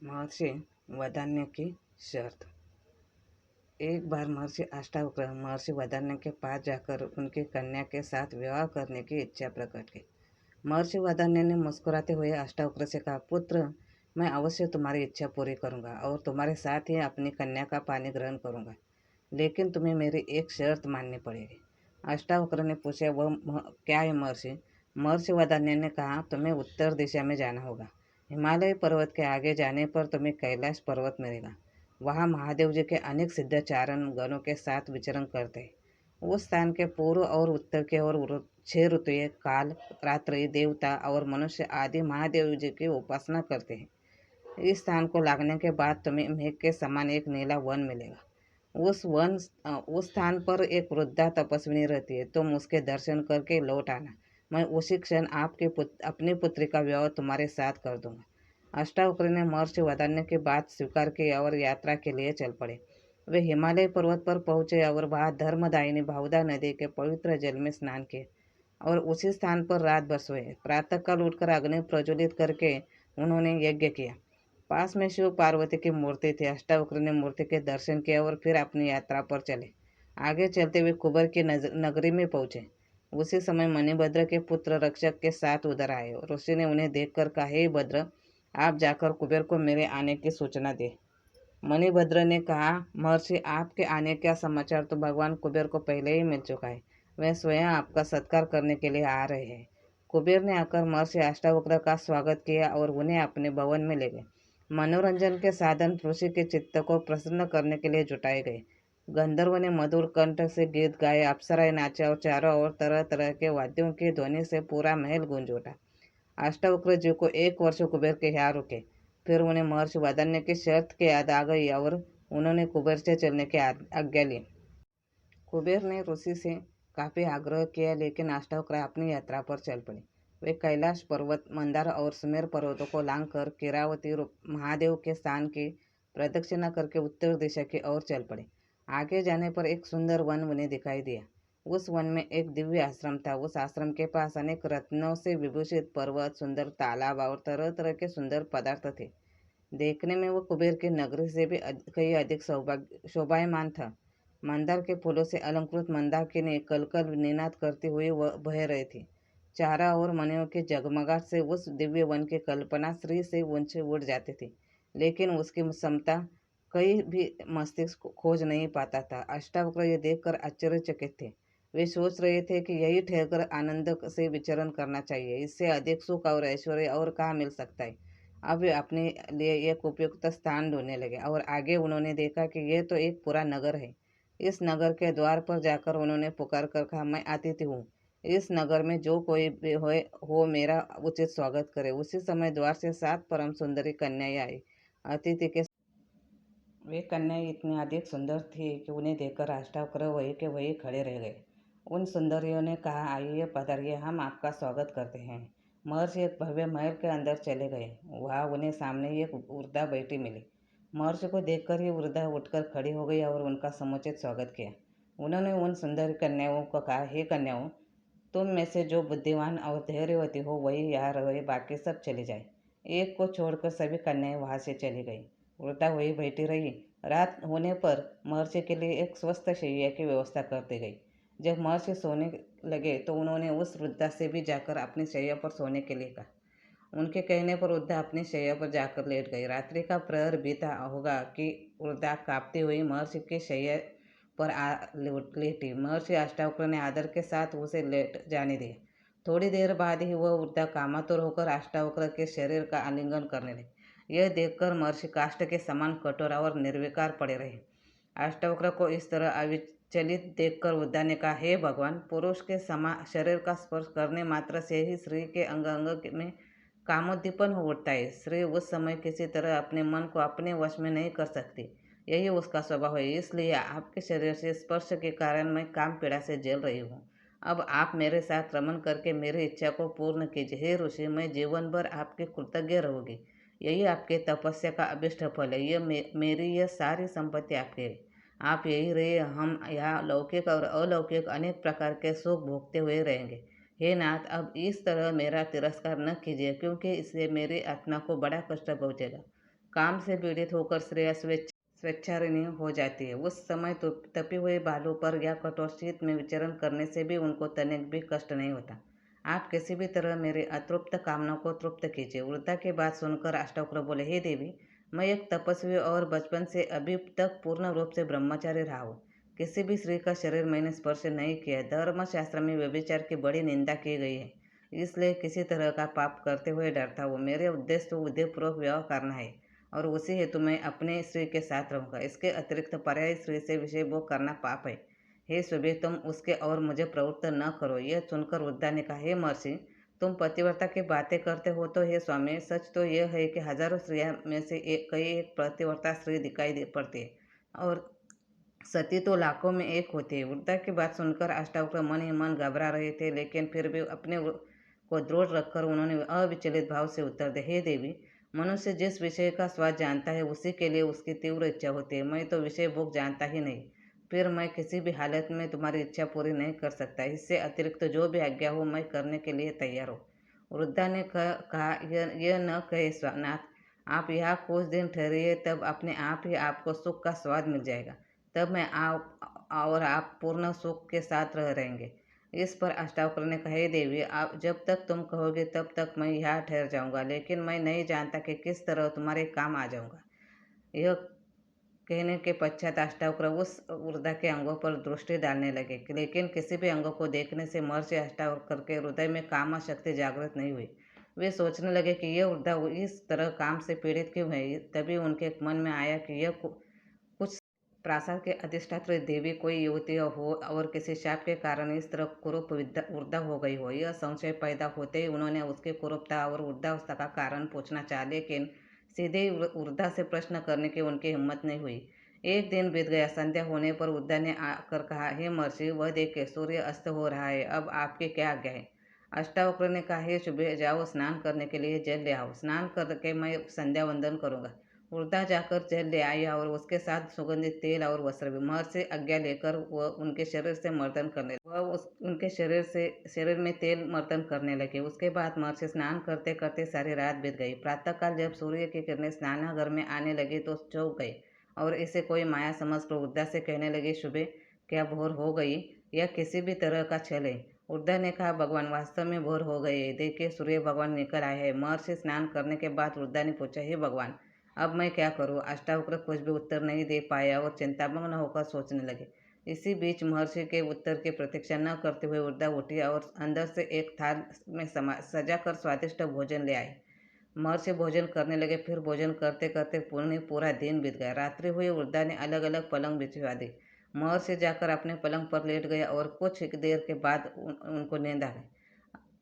महर्षि वदान्य की शर्त। एक बार महर्षि अष्टावक्र महर्षि वदान्य के पास जाकर उनकी कन्या के साथ विवाह करने की इच्छा प्रकट की। महर्षि वदान्य ने मुस्कुराते हुए अष्टावक्र से कहा, पुत्र, मैं अवश्य तुम्हारी इच्छा पूरी करूंगा और तुम्हारे साथ ही अपनी कन्या का पानी ग्रहण करूंगा, लेकिन तुम्हें मेरी एक शर्त माननी पड़ेगी। अष्टावक्र ने पूछा, वह क्या है महर्षि? महर्षि वदान्य ने कहा, तुम्हें उत्तर दिशा में जाना होगा। हिमालय पर्वत के आगे जाने पर तुम्हें कैलाश पर्वत मिलेगा। वहाँ महादेव जी के अनेक सिद्धाचारण गणों के साथ विचरण करते हैं। उस स्थान के पूर्व और उत्तर के ओर 6 ऋतुएं, काल, रात्रि, देवता और मनुष्य आदि महादेव जी की उपासना करते हैं। इस स्थान को लागने के बाद तुम्हें मेघ के समान एक नीला वन मिलेगा। उस स्थान पर एक वृद्धा तपस्विनी रहती है। तुम उसके दर्शन करके लौट आना। मैं उसी क्षण अपनी पुत्री का विवाह तुम्हारे साथ कर दूंगा। अष्टावक्र ने महर्षि वदान्य की बात स्वीकार की और यात्रा के लिए चल पड़े। वे हिमालय पर्वत पर पहुंचे और वहां धर्मदायिनी भावदा नदी के पवित्र जल में स्नान किए और उसी स्थान पर रात भर सोए। प्रातःकाल उठकर अग्नि प्रज्वलित करके उन्होंने यज्ञ किया। पास में शिव पार्वती की मूर्ति थी। अष्टावक्र ने मूर्ति के दर्शन किए और फिर अपनी यात्रा पर चले। आगे चलते हुए कुबर की नगरी में पहुंचे। उसी समय मणिभद्र के पुत्र रक्षक के साथ उधर आए। ऋषि ने उन्हें देखकर कहा, हे भद्र, आप जाकर कुबेर को मेरे आने की सूचना दे। मणिभद्र ने कहा, महर्षि, आपके आने का समाचार तो भगवान कुबेर को पहले ही मिल चुका है। वे स्वयं आपका सत्कार करने के लिए आ रहे हैं। कुबेर ने आकर महर्षि अष्टावक्र का स्वागत किया और उन्हें अपने भवन में ले गए। मनोरंजन के साधन ऋषि के चित्त को प्रसन्न करने के लिए जुटाए गए। गंधर्व ने मधुर कंठ से गीत गाए, अप्सराएं नाचे और चारों ओर तरह तरह के वाद्यों की ध्वनि से पूरा महल गूंज उठा। अष्टावक्र जी को 1 वर्ष कुबेर के यहाँ रुके। फिर उन्हें महर्षि वदान्य की शर्त की याद आ गई और उन्होंने कुबेर से चलने की आज्ञा ली। कुबेर ने ऋषि से काफी आग्रह किया, लेकिन अष्टावक्र अपनी यात्रा पर चल पड़े। वे कैलाश पर्वत, मंदार और सुमेर पर्वतों को लांघकर किरावती महादेव के स्थान की प्रदक्षिणा करके उत्तर दिशा की ओर चल पड़े। आगे जाने पर एक सुंदर वन उन्हें दिखाई दिया। उस वन में एक दिव्य आश्रम था। उस आश्रम के पास अनेक रत्नों से विभूषित पर्वत, सुंदर तालाब और तरह तरह के सुंदर पदार्थ थे। देखने में वो कुबेर की नगरी से भी कहीं अधिक शोभायमान था। मंदार के फूलों से अलंकृत मंदाकिनी कलकल निनाद करती हुई वह बह रही थी। चारों ओर मणियों की जगमगाहट से उस दिव्य वन की कल्पना श्री से ऊंचे उड़ जाती थी, लेकिन उसकी क्षमता कहीं भी मस्तिष्क खोज नहीं पाता था। अष्टावक्र ये देखकर आश्चर्यचकित थे। वे सोच रहे थे कि यही ठहरकर आनंद से विचरण करना चाहिए। इससे अधिक सुख और ऐश्वर्य और कहाँ मिल सकता है। अब वे अपने लिए एक उपयुक्त स्थान ढूंढने लगे और आगे उन्होंने देखा कि यह तो एक पूरा नगर है। इस नगर के द्वार पर जाकर उन्होंने पुकार कर कहा, मैं अतिथि हूँ। इस नगर में जो कोई भी हो मेरा उचित स्वागत करे। उसी समय द्वार से 7 परम सुंदरी कन्याएं आई। अतिथि के वे कन्याएं इतनी अधिक सुंदर थी कि उन्हें देखकर अष्टावक्र वही के वही खड़े रह गए। उन सुंदरियों ने कहा, आइए, पधारिए, हम आपका स्वागत करते हैं। महर्षि एक भव्य महल के अंदर चले गए। वहाँ उन्हें सामने एक वृद्धा बैठी मिली। महर्षि को देखकर ही वृद्धा उठकर खड़ी हो गई और उनका समुचित स्वागत किया। उन्होंने उन सुंदर कन्याओं को कहा, हे कन्याओं, तुम में से जो बुद्धिमान और धैर्यवती हो वही यहाँ रहे, बाकी सब चले जाए। एक को छोड़कर सभी कन्याएं वहां से चली गई। वृद्धा वही बैठी रही। रात होने पर महर्षि के लिए एक स्वस्थ शैया की व्यवस्था कर दी गई। जब महर्षि सोने लगे तो उन्होंने उस वृद्धा से भी जाकर अपनी शैया पर सोने के लिए कहा। उनके कहने पर वृद्धा अपनी शैया पर जाकर लेट गई। रात्रि का प्रहर बीता होगा कि वृद्धा कांपती हुई महर्षि की शैया पर लेटी। महर्षि अष्टावक्र ने आदर के साथ उसे लेट जाने दिया। थोड़ी देर बाद ही वह वृद्धा कामातुर होकर अष्टावक्र के शरीर का आलिंगन करने लगी। यह देखकर महर्षि काष्ठ के समान कठोर और निर्विकार पड़े रहे। अष्टावक्र को इस तरह अविचलित देखकर वृद्धा ने कहा, हे भगवान, पुरुष के शरीर का स्पर्श करने मात्र से ही स्त्री के अंग अंग में कामोद्दीपन हो उठता है। स्त्री उस समय किसी तरह अपने मन को अपने वश में नहीं कर सकती। यही उसका स्वभाव है। इसलिए आपके शरीर से स्पर्श के कारण मैं काम पीड़ा से जल रही हूँ। अब आप मेरे साथ रमन करके मेरी इच्छा को पूर्ण कीजिए। हे ऋषि, मैं जीवन भर आपके कृतज्ञ रहूँगी। यही आपके तपस्या का अभिष्ट फल है। मेरी यह सारी संपत्ति आपकी है। आप यही रहिए। हम यहाँ लौकिक और अलौकिक अनेक प्रकार के सुख भोगते हुए रहेंगे। हे नाथ, अब इस तरह मेरा तिरस्कार न कीजिए, क्योंकि इससे मेरी आत्मा को बड़ा कष्ट पहुँचेगा। काम से पीड़ित होकर श्रेया स्वेच्छारिणी हो जाती है। उस समय तो तपी हुई बालू पर या कठोर शीत में विचरण करने से भी उनको तनिक भी कष्ट नहीं होता। आप किसी भी तरह मेरी अतृप्त कामना को तृप्त कीजिए। वृद्धा की बात सुनकर अष्टावक्र बोले, हे देवी, मैं एक तपस्वी और बचपन से अभी तक पूर्ण रूप से ब्रह्मचारी रहा हूँ। किसी भी स्त्री का शरीर मैंने स्पर्श नहीं किया। धर्मशास्त्र में व्यभिचार की बड़ी निंदा की गई है, इसलिए किसी तरह का पाप करते हुए डरता हूँ। मेरे उद्देश्य तो विधिपूर्वक विवाह करना है और उसी हेतु मैं अपने स्त्री के साथ रहूँगा। इसके अतिरिक्त पर्यायी स्त्री से विषय भोग करना पाप है। हे सुबह, तुम उसके और मुझे प्रवृत्त न करो। यह सुनकर वृद्धा ने कहा, हे महर्षि, तुम पतिव्रता की बातें करते हो तो हे स्वामी, सच तो यह है कि हजारों स्त्रियों में से कई एक पतिव्रता स्त्री दिखाई पड़ती है और सती तो लाखों में एक होती है। वृद्धा की बात सुनकर अष्टावक्र मन ही मन घबरा रहे थे, लेकिन फिर भी अपने को दृढ़ रखकर उन्होंने अविचलित भाव से उत्तर दिया, हे देवी, मनुष्य जिस विषय का स्वाद जानता है उसी के लिए उसकी तीव्र इच्छा होती है। मैं तो विषय भोग जानता ही नहीं, फिर मैं किसी भी हालत में तुम्हारी इच्छा पूरी नहीं कर सकता। इससे अतिरिक्त जो भी आज्ञा हो मैं करने के लिए तैयार हूँ। वृद्धा ने कहा, यह न कहे नाथ, आप यहाँ कुछ दिन ठहरिए, तब अपने आप ही आपको सुख का स्वाद मिल जाएगा। तब मैं आप पूर्ण सुख के साथ रहेंगे। इस पर अष्टावक्र ने कहा, हे देवी, आप जब तक तुम कहोगे तब तक मैं यहाँ ठहर जाऊंगा, लेकिन मैं नहीं जानता कि किस तरह तुम्हारे काम आ जाऊंगा। यह कहने के पश्चात अष्टावक्र उस वृद्धा के अंगों पर दृष्टि डालने लगे, लेकिन किसी भी अंगों को देखने से महर्षि अष्टावक्र के हृदय में काम शक्ति जागृत नहीं हुई। वे सोचने लगे कि यह वृद्धा इस तरह काम से पीड़ित क्यों है। तभी उनके मन में आया कि यह कुछ प्रासाद के अधिष्ठात्री देवी कोई युवती हो और किसी शाप के कारण इस तरह कुरूप वृद्धा हो गई हो। यह संशय पैदा होते ही उन्होंने उसकी कुरूपता और वृद्धावस्था का कारण पूछना चाहा, लेकिन सीधे वृद्धा से प्रश्न करने की उनकी हिम्मत नहीं हुई। एक दिन बीत गया। संध्या होने पर वृद्धा ने आकर कहा, हे महर्षि, वह देखे सूर्य अस्त हो रहा है, अब आपकी क्या आज्ञा है। अष्टावक्र ने कहा, हे शुभे, जाओ स्नान करने के लिए जल ले आओ। स्नान करके मैं संध्या वंदन करूंगा। वृद्धा जाकर जल ले आई और उसके साथ सुगंधित तेल और वस्त्र भी। महर्षि आज्ञा लेकर वह उनके शरीर से मर्दन करने उनके शरीर में तेल मर्दन करने लगे। उसके बाद महर्षि स्नान करते करते सारी रात बीत गई। प्रातःकाल जब सूर्य की किरणें स्नानागार में आने लगी तो चौंक गए और इसे कोई माया समझकर वृद्धा से कहने लगे, शुभे, क्या भोर हो गई या किसी भी तरह का छल है। वृद्धा ने कहा, भगवान, वास्तव में भोर हो गई। देखिए, सूर्य भगवान निकल आए हैं। महर्षि स्नान करने के बाद वृद्धा ने पूछा, हे भगवान, अब मैं क्या करूं। अष्टावक्र कुछ भी उत्तर नहीं दे पाया और चिंतामग्न होकर सोचने लगे। इसी बीच महर्षि के उत्तर की प्रतीक्षा न करते हुए वृद्धा उठी और अंदर से एक थाल में सजाकर स्वादिष्ट भोजन ले आई। महर्षि भोजन करने लगे। फिर भोजन करते करते पूरा दिन बीत गया। रात्रि हुई। वृद्धा ने अलग अलग पलंग बिछवा दी। महर्षि जाकर अपने पलंग पर लेट गए और कुछ देर के बाद उनको नींद आ गई।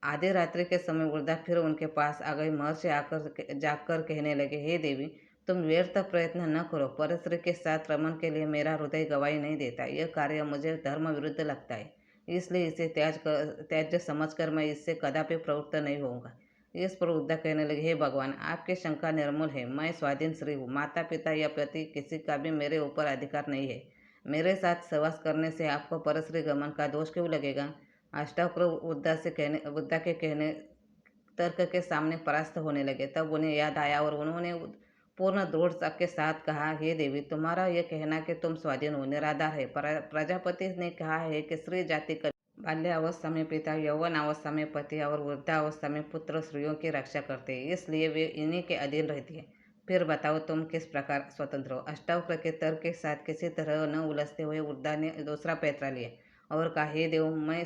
आधी रात्रि के समय वृद्धा फिर उनके पास आ गई। महर्षि जाकर कहने लगे, हे देवी, तुम व्यर्थ प्रयत्न न करो। परस्त्री के साथ रमन के लिए मेरा हृदय गवाही नहीं देता। यह कार्य मुझे धर्म विरुद्ध लगता है, इसलिए इसे त्याज्य समझकर मैं इससे कदापि प्रवृत्त नहीं होऊंगा। इस पर वृद्धा कहने लगे, हे भगवान, आपकी शंका निर्मूल है। मैं स्वाधीन स्त्री हूँ। माता पिता या पति किसी का भी मेरे ऊपर अधिकार नहीं है। मेरे साथ सहवास करने से आपको परस्त्री गमन का दोष क्यों लगेगा। अष्टावक्र वृद्धा के कहने तर्क के सामने परास्त होने लगे। तब उन्हें याद आया और उन्होंने पूर्ण दृढ़ता के साथ कहा, हे देवी, तुम्हारा यह कहना कि तुम स्वाधीन हो निराधार है। प्रजापति ने कहा है कि स्त्री जाति का बाल्यावस्था में पिता, यौवन अवस्था में पति और वृद्धावस्था में पुत्र स्त्रियों की रक्षा करते हैं, इसलिए वे इन्हीं के अधीन रहती है। फिर बताओ, तुम किस प्रकार स्वतंत्र हो। अष्टावक्र के तर्क के साथ किसी तरह न उलझते हुए वृद्धा ने दूसरा पैतरा लिया और कहा, हे देव, मैं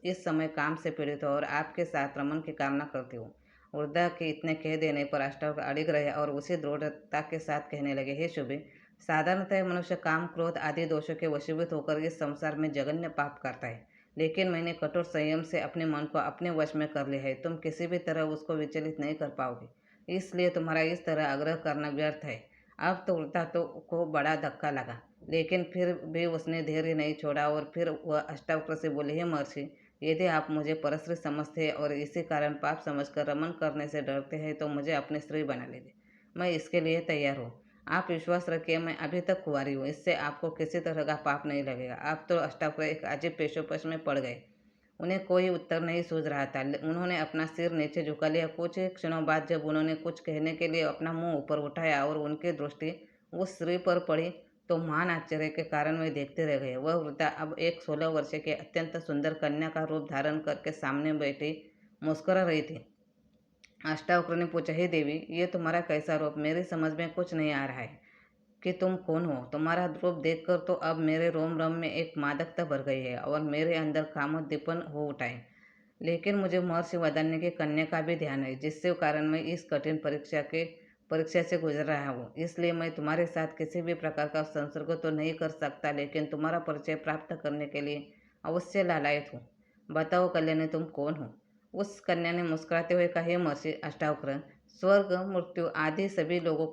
इस समय काम से पीड़ित हूँ और आपके साथ रमन की कामना करती हूँ। वृद्धा के इतने कह देने पर अष्टावक्र अड़िग रहे और उसी दृढ़ता के साथ कहने लगे, हे शुभे, साधारणतः मनुष्य काम, क्रोध आदि दोषों के वशीभूत होकर इस संसार में जघन्य पाप करता है, लेकिन मैंने कठोर संयम से अपने मन को अपने वश में कर लिया है। तुम किसी भी तरह उसको विचलित नहीं कर पाओगे, इसलिए तुम्हारा इस तरह आग्रह करना व्यर्थ है। अब तो वृद्धा को बड़ा धक्का लगा, लेकिन फिर भी उसने धैर्य नहीं छोड़ा और फिर वह अष्टावक्र से बोले, हे महर्षि, यदि आप मुझे परस्त्री समझते हैं और इसी कारण पाप समझकर रमन करने से डरते हैं तो मुझे अपनी स्त्री बना लीजिए। मैं इसके लिए तैयार हूँ। आप विश्वास रखिए, मैं अभी तक कुंवारी हूँ, इससे आपको किसी तरह का पाप नहीं लगेगा। आप तो अष्टावक्र एक अजीब पेशोपश में पड़ गए। उन्हें कोई उत्तर नहीं सूझ रहा था। उन्होंने अपना सिर नीचे झुका लिया। कुछ क्षणों बाद जब उन्होंने कुछ कहने के लिए अपना मुंह ऊपर उठाया और उनकी दृष्टि उस स्त्री पर पड़ी, तो महान आश्चर्य के कारण वे देखते रह गए। वह वृद्धा अब एक 16 वर्ष की अत्यंत सुंदर कन्या का रूप धारण करके सामने बैठी मुस्कुरा रही थी। अष्टावक्र ने पूछा, हे देवी, ये तुम्हारा कैसा रूप? मेरी समझ में कुछ नहीं आ रहा है कि तुम कौन हो। तुम्हारा रूप देखकर तो अब मेरे रोम रोम में एक मादकता भर गई है और मेरे अंदर कामोद्दीपन हो उठा है। लेकिन मुझे महर्षि वदान्य की कन्या का भी ध्यान है, जिससे कारण मैं इस कठिन परीक्षा से गुजर रहा हूँ। इसलिए मैं तुम्हारे साथ किसी भी प्रकार का संसर्ग तो नहीं कर सकता, लेकिन तुम्हारा परिचय प्राप्त करने के लिए अवश्य लालायत हूँ। बताओ कल्याणी, तुम कौन हो? उस कन्या ने मुस्कुराते हुए कहा, हे महर्षि अष्टावक्र, स्वर्ग, मृत्यु आदि सभी लोगों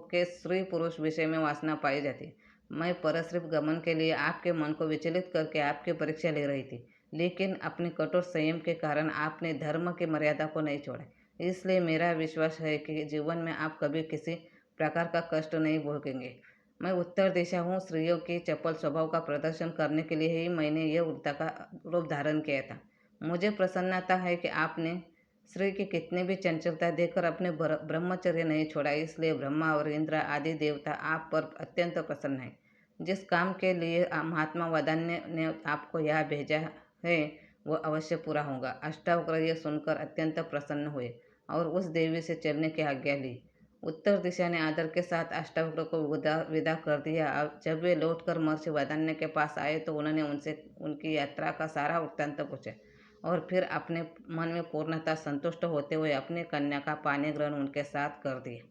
के स्त्री पुरुष विषय में वासना पाई जाती है। मैं परस्त्री गमन के लिए आपके मन को विचलित करके आपकी परीक्षा ले रही थी, लेकिन अपने कठोर संयम के कारण आपने धर्म की मर्यादा को नहीं छोड़ा। इसलिए मेरा विश्वास है कि जीवन में आप कभी किसी प्रकार का कष्ट नहीं भोगेंगे। मैं उत्तर दिशा हूँ। स्त्रियों के चपल स्वभाव का प्रदर्शन करने के लिए ही मैंने यह वृत्ता का रूप धारण किया था। मुझे प्रसन्नता है कि आपने स्त्री की कितनी भी चंचलता देखकर अपने ब्रह्मचर्य नहीं छोड़ा। इसलिए ब्रह्मा और इंद्र आदि देवता आप पर अत्यंत प्रसन्न हैं। जिस काम के लिए महात्मा वदान्य ने आपको यहाँ भेजा है वह अवश्य पूरा होगा। अष्टावक्र यह सुनकर अत्यंत प्रसन्न हुए और उस देवी से चलने की आज्ञा ली। उत्तर दिशा ने आदर के साथ अष्टावक्र को विदा कर दिया। अब जब वे लौटकर महर्षि वदान्य के पास आए तो उन्होंने उनसे उनकी यात्रा का सारा वृत्तांत पूछा और फिर अपने मन में पूर्णतः संतुष्ट होते हुए अपनी कन्या का पानी ग्रहण उनके साथ कर दिया।